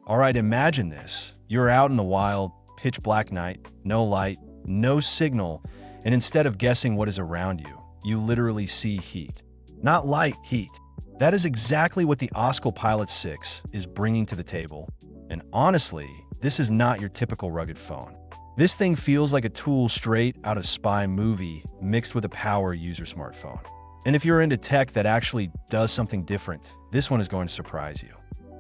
All right, imagine this. You're out in the wild, pitch black night, no light, no signal, and instead of guessing what is around you, you literally see heat. Not light, heat. That is exactly what the OSCAL Pilot 6 is bringing to the table. And honestly, this is not your typical rugged phone. This thing feels like a tool straight out of spy movie mixed with a power user smartphone. And if you're into tech that actually does something different, this one is going to surprise you.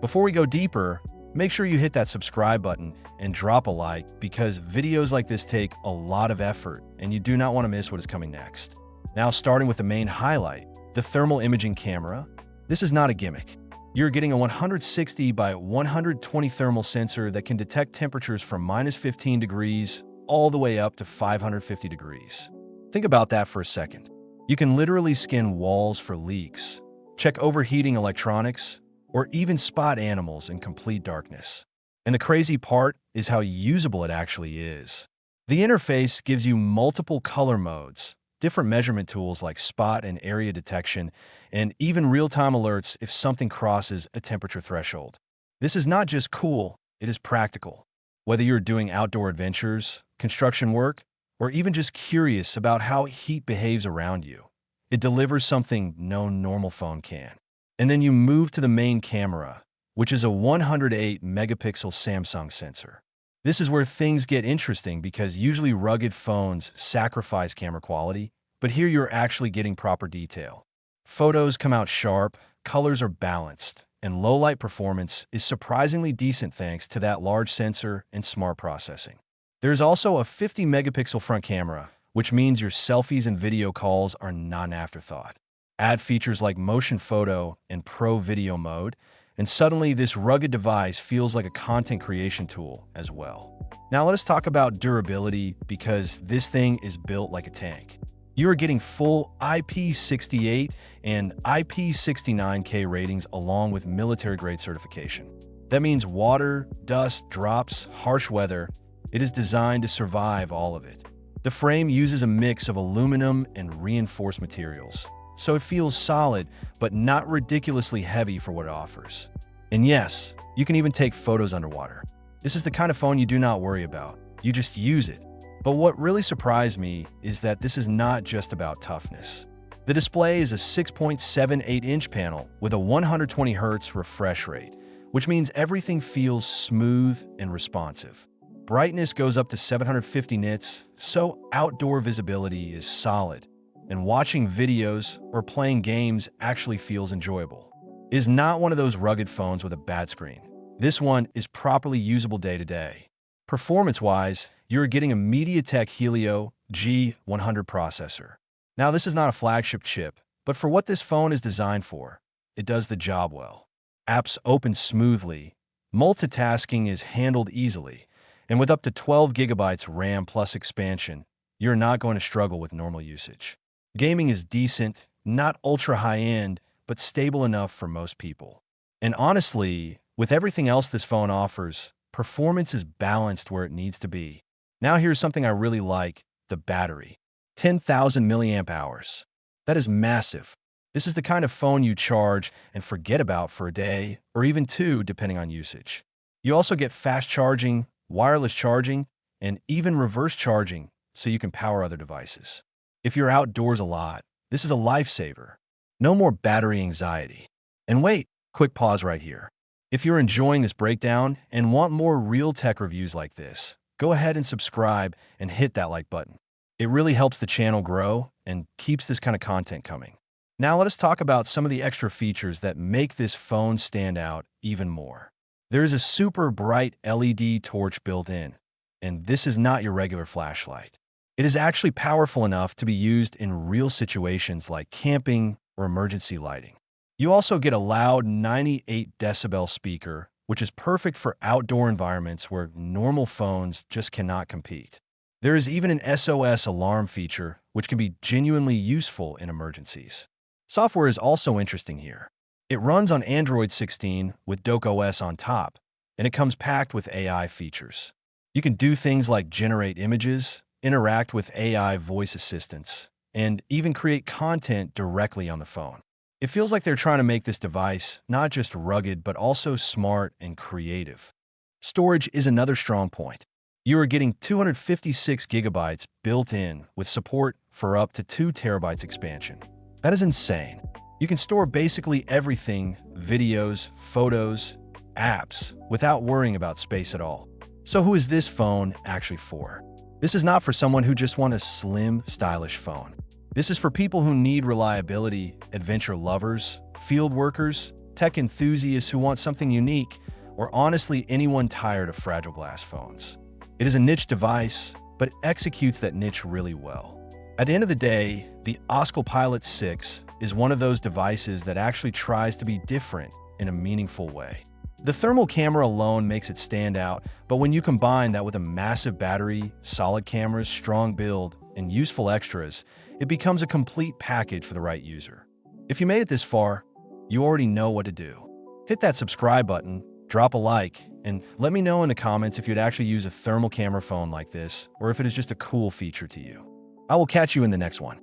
Before we go deeper, make sure you hit that subscribe button and drop a like because videos like this take a lot of effort and you do not want to miss what is coming next. Now, starting with the main highlight, the thermal imaging camera. This is not a gimmick. You're getting a 160 by 120 thermal sensor that can detect temperatures from -15 degrees all the way up to 550 degrees. Think about that for a second. You can literally scan walls for leaks, check overheating electronics, or even spot animals in complete darkness. And the crazy part is how usable it actually is. The interface gives you multiple color modes, different measurement tools like spot and area detection, and even real-time alerts if something crosses a temperature threshold. This is not just cool, it is practical. Whether you're doing outdoor adventures, construction work, or even just curious about how heat behaves around you, it delivers something no normal phone can. And then you move to the main camera, which is a 108 megapixel Samsung sensor. This is where things get interesting because usually rugged phones sacrifice camera quality, but here you're actually getting proper detail. Photos come out sharp, colors are balanced, and low-light performance is surprisingly decent thanks to that large sensor and smart processing. There's also a 50 megapixel front camera, which means your selfies and video calls are not an afterthought. Add features like motion photo and pro video mode, and suddenly this rugged device feels like a content creation tool as well. Now let us talk about durability because this thing is built like a tank. You are getting full IP68 and IP69K ratings along with military-grade certification. That means water, dust, drops, harsh weather. It is designed to survive all of it. The frame uses a mix of aluminum and reinforced materials, so it feels solid but not ridiculously heavy for what it offers. And yes, you can even take photos underwater. This is the kind of phone you do not worry about. You just use it. But what really surprised me is that this is not just about toughness. The display is a 6.78-inch panel with a 120 Hz refresh rate, which means everything feels smooth and responsive. Brightness goes up to 750 nits, so outdoor visibility is solid, and watching videos or playing games actually feels enjoyable. It is not one of those rugged phones with a bad screen. This one is properly usable day to day. Performance-wise, you're getting a MediaTek Helio G100 processor. Now, this is not a flagship chip, but for what this phone is designed for, it does the job well. Apps open smoothly, multitasking is handled easily, and with up to 12 gigabytes RAM plus expansion, you're not going to struggle with normal usage. Gaming is decent, not ultra high-end, but stable enough for most people. And honestly, with everything else this phone offers, performance is balanced where it needs to be. Now here's something I really like, the battery. 10,000 milliamp hours. That is massive. This is the kind of phone you charge and forget about for a day, or even two, depending on usage. You also get fast charging, wireless charging, and even reverse charging, so you can power other devices. If you're outdoors a lot, this is a lifesaver. No more battery anxiety. And wait, quick pause right here. If you're enjoying this breakdown and want more real tech reviews like this, go ahead and subscribe and hit that like button. It really helps the channel grow and keeps this kind of content coming. Now let us talk about some of the extra features that make this phone stand out even more. There is a super bright LED torch built in, and this is not your regular flashlight. It is actually powerful enough to be used in real situations like camping or emergency lighting. You also get a loud 98 decibel speaker, which is perfect for outdoor environments where normal phones just cannot compete. There is even an SOS alarm feature, which can be genuinely useful in emergencies. Software is also interesting here. It runs on Android 16 with DocOS on top, and it comes packed with AI features. You can do things like generate images, interact with AI voice assistants, and even create content directly on the phone. It feels like they're trying to make this device not just rugged, but also smart and creative. Storage is another strong point. You are getting 256 gigabytes built in with support for up to 2 terabytes expansion. That is insane. You can store basically everything, videos, photos, apps, without worrying about space at all. So who is this phone actually for? This is not for someone who just wants a slim, stylish phone. This is for people who need reliability, adventure lovers, field workers, tech enthusiasts who want something unique, or honestly anyone tired of fragile glass phones. It is a niche device, but it executes that niche really well. At the end of the day, the OSCAL Pilot 6 is one of those devices that actually tries to be different in a meaningful way. The thermal camera alone makes it stand out, but when you combine that with a massive battery, solid cameras, strong build, and useful extras, it becomes a complete package for the right user. If you made it this far, you already know what to do. Hit that subscribe button, drop a like, and let me know in the comments if you'd actually use a thermal camera phone like this, or if it is just a cool feature to you. I will catch you in the next one.